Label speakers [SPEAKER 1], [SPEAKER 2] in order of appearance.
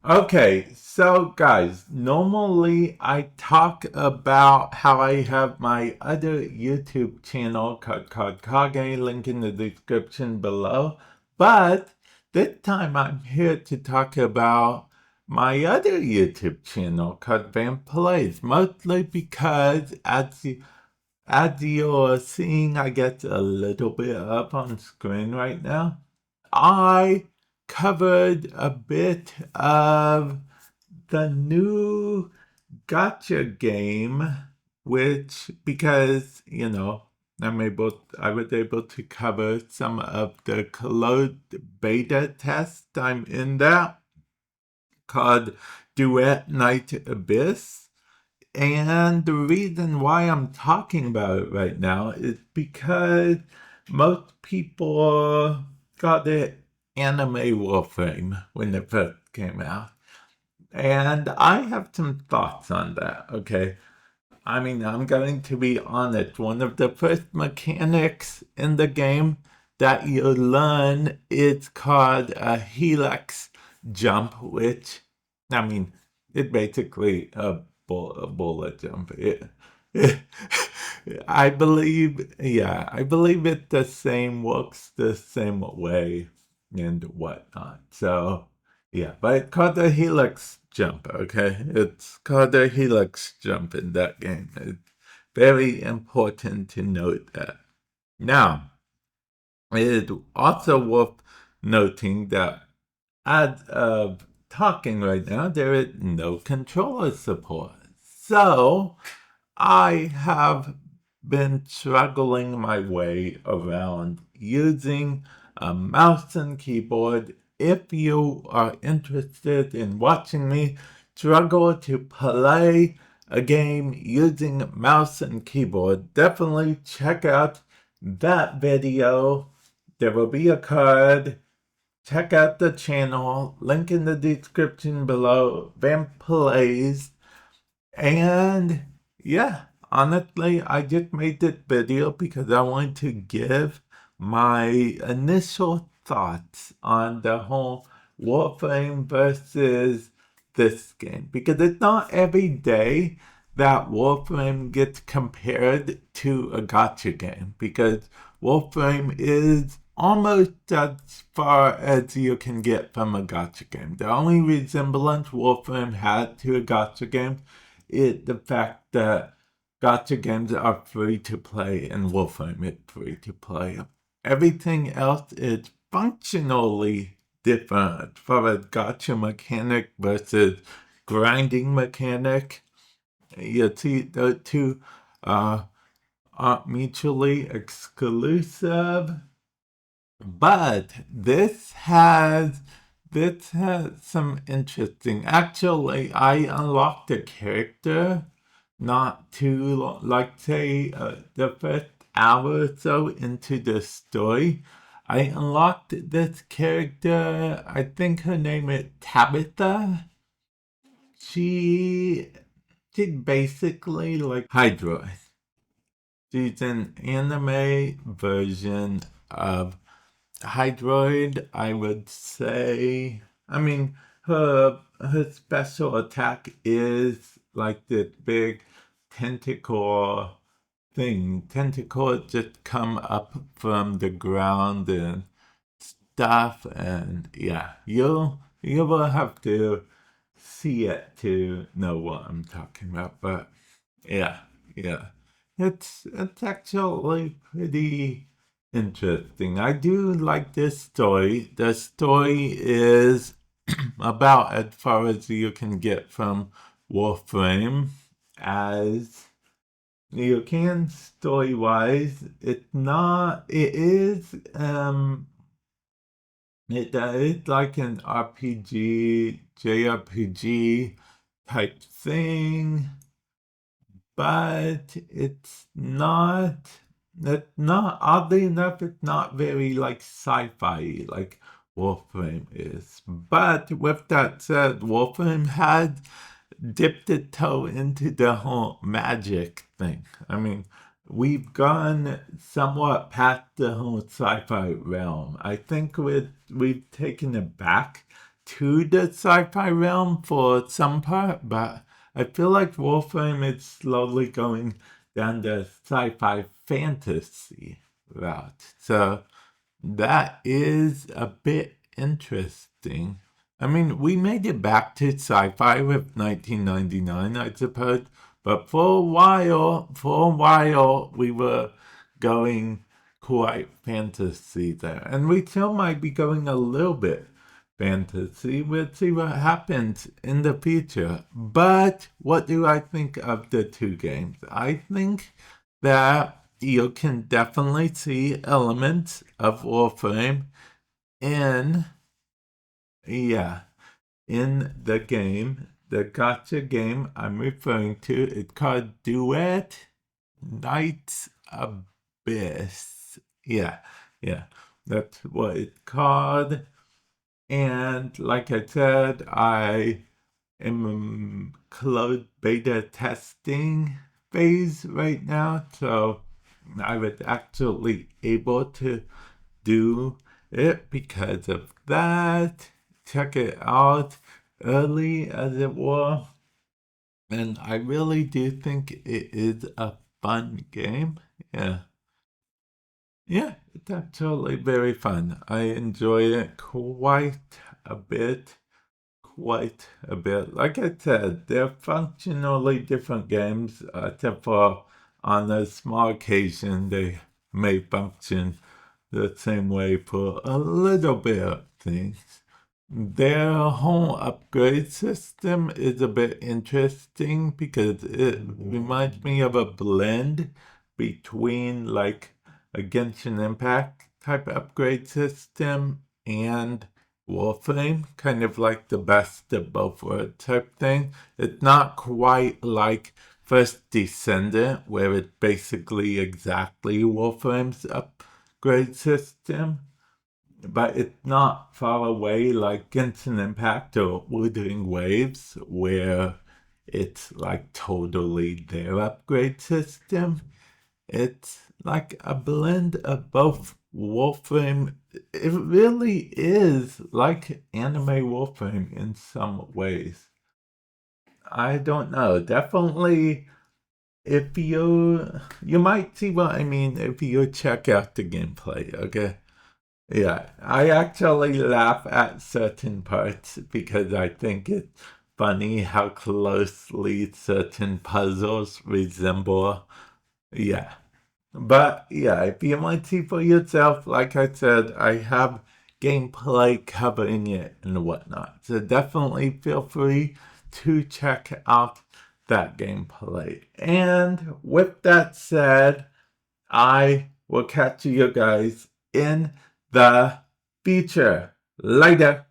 [SPEAKER 1] Okay, so guys, normally I talk about how I have my other YouTube channel called Kage, link in the description below. But this time I'm here to talk about my other YouTube channel called Vamp Plays, mostly because as you're seeing, I guess a little bit up on screen right now. I covered a bit of the new gacha game, which because I was able to cover some of the closed beta test. I'm in that called Duet Night Abyss. And the reason why I'm talking about it right now is because most people got it anime Warframe when it first came out. And I have some thoughts on that, okay? I mean, I'm going to be honest. One of the first mechanics in the game that you learn is called a helix jump, which, I mean, it's basically a bullet jump. I believe, yeah, I believe it the same, works the same way and whatnot. So, yeah, but it's called the helix jump, okay? It's called the helix jump in that game. It's very important to note that. Now, it is also worth noting that as of talking right now, there is no controller support. So, I have been struggling my way around using a mouse and keyboard. If you are interested in watching me struggle to play a game using mouse and keyboard, definitely check out that video. There will be a card. Check out the channel, link in the description below. Vamp Plays. And yeah, honestly, I just made this video because I want to give my initial thoughts on the whole Warframe versus this game. Because it's not every day that Warframe gets compared to a gacha game. Because Warframe is almost as far as you can get from a gacha game. The only resemblance Warframe had to a gacha game is the fact that gacha games are free to play and Warframe is free to play. Everything else is functionally different for a gacha mechanic versus grinding mechanic. You see, the two aren't mutually exclusive. But this has some interesting. Actually, I unlocked a character not too like say the first hour or so into the story. I unlocked this character. I think her name is Tabitha. She she's basically like Hydra. She's an anime version of Hydroid, I would say. I mean, her special attack is like this big tentacle thing. Tentacles just come up from the ground and stuff, and yeah, you will have to see it to know what I'm talking about. But yeah, yeah, it's actually pretty interesting. I do like this story. The story is about as far as you can get from Warframe as you can story wise. It is it is like an RPG, JRPG type thing, but it's not, oddly enough, it's not very like sci-fi like Warframe is. But with that said, Warframe had dipped its toe into the whole magic thing. I mean, we've gone somewhat past the whole sci-fi realm. I think we've taken it back to the sci-fi realm for some part, but I feel like Warframe is slowly going down the sci-fi fantasy route. So that is a bit interesting. I mean, we made it back to sci-fi with 1999, I suppose, but for a while, we were going quite fantasy there. And we still might be going a little bit fantasy. We'll see what happens in the future. But what do I think of the two games? I think that you can definitely see elements of Warframe in, yeah, in the game, the gacha game I'm referring to. It's called Duet Knight's Abyss. Yeah, yeah, that's what it's called. And like I said, I am closed beta testing phase right now, so I was actually able to do it because of that. Check it out early, as it were. And I really do think it is a fun game. Yeah. Yeah, it's actually very fun. I enjoy it quite a bit. Quite a bit. Like I said, they're functionally different games, except for on a small occasion they may function the same way for a little bit of things. Their whole upgrade system is a bit interesting because it reminds me of a blend between like a Genshin Impact type upgrade system and Warframe, kind of like the best of both worlds type thing. It's not quite like First Descendant, where it's basically exactly Warframe's upgrade system, but it's not far away like Genshin Impact or Wuthering Waves, where it's like totally their upgrade system. It's like a blend of both Warframe. It really is like anime Warframe in some ways. I don't know. Definitely, if you might see what I mean if you check out the gameplay, okay? Yeah, I actually laugh at certain parts because I think it's funny how closely certain puzzles resemble. Yeah. But yeah, if you want to see for yourself, like I said, I have gameplay covering it and whatnot. So definitely feel free to check out that gameplay. And with that said, I will catch you guys in the future. Later.